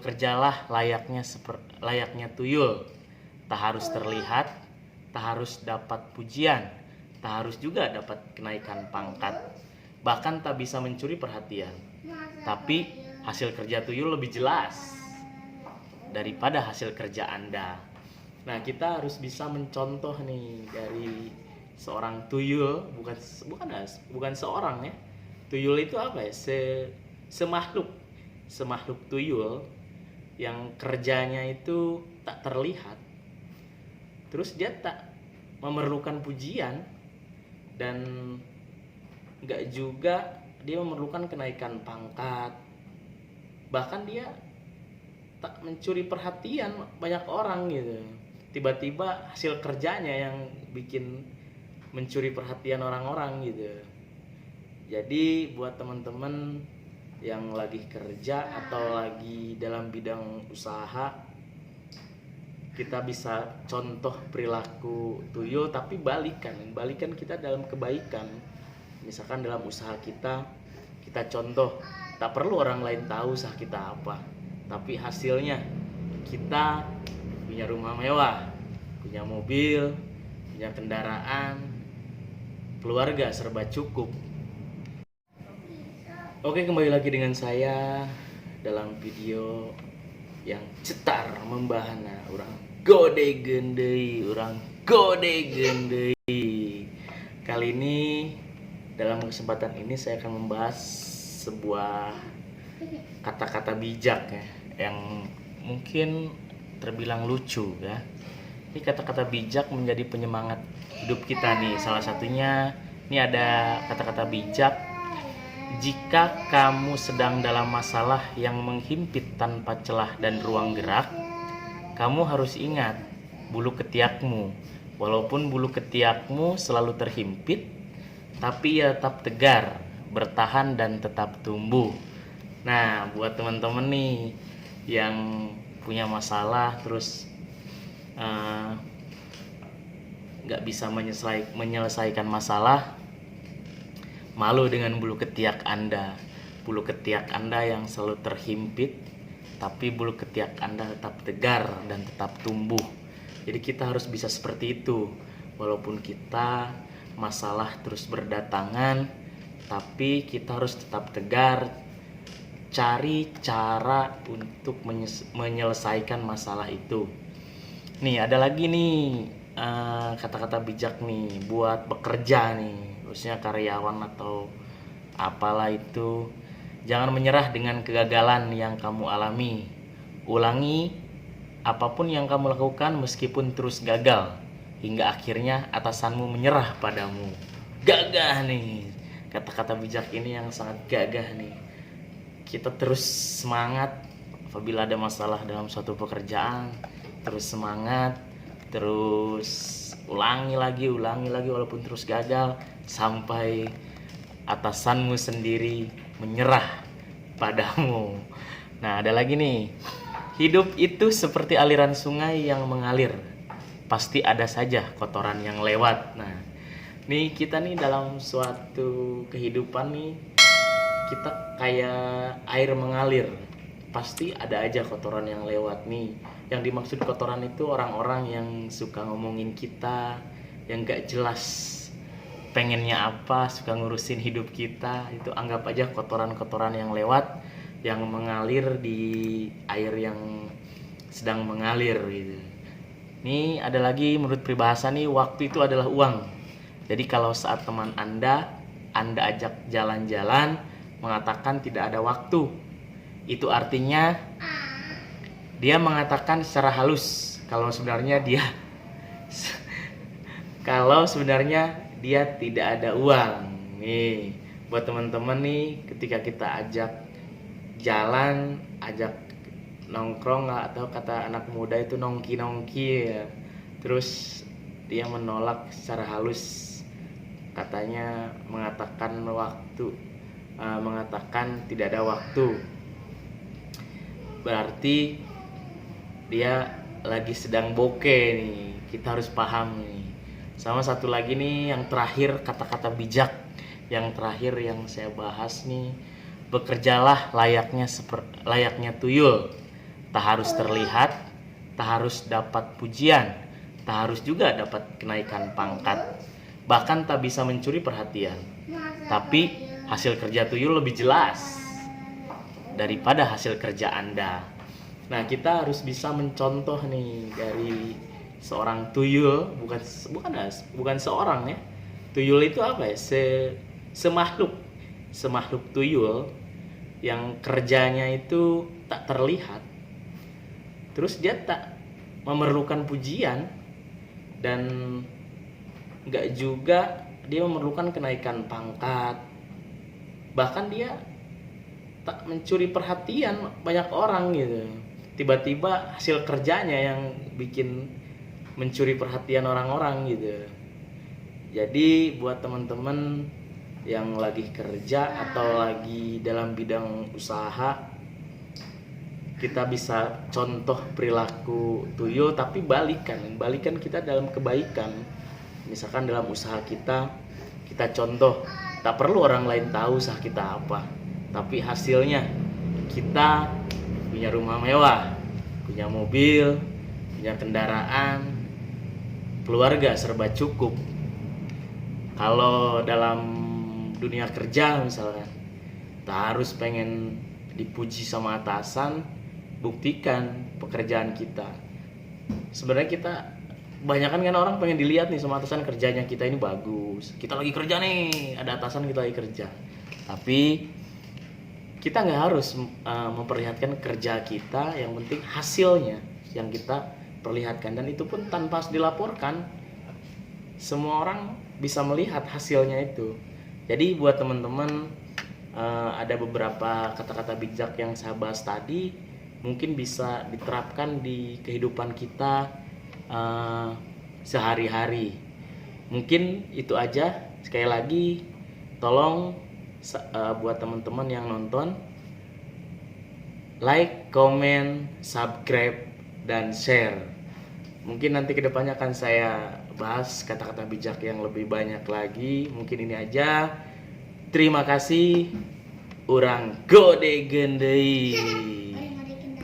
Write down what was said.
Bekerjalah layaknya tuyul, tak harus terlihat, tak harus dapat pujian, tak harus juga dapat kenaikan pangkat, bahkan tak bisa mencuri perhatian. Tapi hasil kerja tuyul lebih jelas daripada hasil kerja Anda. Nah, kita harus bisa mencontoh nih dari seorang tuyul, bukan seorang ya. Tuyul itu apa ya? Semakhluk tuyul yang kerjanya itu tak terlihat. Terus dia tak memerlukan pujian dan enggak juga dia memerlukan kenaikan pangkat. Bahkan dia tak mencuri perhatian banyak orang gitu. Tiba-tiba hasil kerjanya yang bikin mencuri perhatian orang-orang gitu. Jadi buat teman-teman yang lagi kerja atau lagi dalam bidang usaha, kita bisa contoh perilaku tuyul tapi balikan kita dalam kebaikan. Misalkan dalam usaha kita contoh, tak perlu orang lain tahu usaha kita apa, tapi hasilnya kita punya rumah mewah, punya mobil, punya kendaraan, keluarga serba cukup. Oke, kembali lagi dengan saya dalam video yang cetar membahana orang gode gendei. Kali ini dalam kesempatan ini saya akan membahas sebuah kata-kata bijak ya, yang mungkin terbilang lucu ya. Ini kata-kata bijak menjadi penyemangat hidup kita nih. Salah satunya ini ada kata-kata bijak: jika kamu sedang dalam masalah yang menghimpit tanpa celah dan ruang gerak, kamu harus ingat bulu ketiakmu. Walaupun bulu ketiakmu selalu terhimpit, tapi ia tetap tegar, bertahan dan tetap tumbuh. Nah, buat teman-teman nih yang punya masalah terus nggak bisa menyelesaikan masalah, malu dengan bulu ketiak Anda yang selalu terhimpit, tapi bulu ketiak Anda tetap tegar dan tetap tumbuh. Jadi kita harus bisa seperti itu, walaupun kita masalah terus berdatangan, tapi kita harus tetap tegar, cari cara untuk menyelesaikan masalah itu. Nih, ada lagi nih kata-kata bijak nih buat bekerja nih, khususnya karyawan atau apalah itu. Jangan menyerah dengan kegagalan yang kamu alami. Ulangi apapun yang kamu lakukan meskipun terus gagal, hingga akhirnya atasanmu menyerah padamu. Gagah nih, kata-kata bijak ini yang sangat gagah nih. Kita terus semangat apabila ada masalah dalam suatu pekerjaan, terus semangat, terus ulangi lagi walaupun terus gagal, sampai atasanmu sendiri menyerah padamu. Nah, ada lagi nih, hidup itu seperti aliran sungai yang mengalir, pasti ada saja kotoran yang lewat. Nah, nih kita nih dalam suatu kehidupan nih, kita kayak air mengalir, pasti ada aja kotoran yang lewat nih. Yang dimaksud kotoran itu orang-orang yang suka ngomongin kita, yang gak jelas pengennya apa, suka ngurusin hidup kita. Itu anggap aja kotoran-kotoran yang lewat, yang mengalir di air yang sedang mengalir gitu. Nih ada lagi menurut peribahasa nih, waktu itu adalah uang. Jadi kalau saat teman Anda ajak jalan-jalan mengatakan tidak ada waktu, itu artinya dia mengatakan secara halus kalau sebenarnya dia tidak ada uang. Nih buat teman-teman nih, ketika kita ajak jalan, ajak nongkrong atau kata anak muda itu nongki ya, terus dia menolak secara halus, katanya mengatakan tidak ada waktu, berarti dia lagi sedang bokeh nih. Kita harus paham nih. Sama satu lagi nih yang terakhir, kata-kata bijak yang terakhir yang saya bahas nih, bekerjalah layaknya tuyul, Tak harus terlihat, tak harus dapat pujian, tak harus juga dapat kenaikan pangkat, bahkan tak bisa mencuri perhatian. Tapi hasil kerja tuyul lebih jelas daripada hasil kerja Anda. Nah, kita harus bisa mencontoh nih dari seorang tuyul, bukan seorang ya. Tuyul itu apa ya? Semakhluk tuyul yang kerjanya itu tak terlihat. Terus dia tak memerlukan pujian dan nggak juga dia memerlukan kenaikan pangkat. Bahkan dia tak mencuri perhatian banyak orang gitu. Tiba-tiba hasil kerjanya yang bikin mencuri perhatian orang-orang gitu. Jadi buat teman-teman yang lagi kerja atau lagi dalam bidang usaha, kita bisa contoh perilaku tuyul tapi balikan kita dalam kebaikan. Misalkan dalam usaha kita contoh, tak perlu orang lain tahu usaha kita apa, tapi hasilnya kita punya rumah mewah, punya mobil, punya kendaraan, keluarga serba cukup. Kalau dalam dunia kerja misalkan, tak harus pengen dipuji sama atasan, buktikan pekerjaan kita. Sebenarnya kita kebanyakan kan orang pengen dilihat nih sama atasan, kerjanya kita ini bagus, kita lagi kerja nih, ada atasan kita lagi kerja. Tapi kita nggak harus memperlihatkan kerja kita, yang penting hasilnya yang kita perlihatkan, dan itu pun tanpa harus dilaporkan. Semua orang bisa melihat hasilnya itu. Jadi buat teman-teman, ada beberapa kata-kata bijak yang saya bahas tadi mungkin bisa diterapkan di kehidupan kita sehari-hari. Mungkin itu aja. Sekali lagi tolong buat teman-teman yang nonton, like, comment, subscribe, dan share. Mungkin nanti kedepannya akan saya bahas kata-kata bijak yang lebih banyak lagi. Mungkin ini aja. Terima kasih. Urang gode gendei.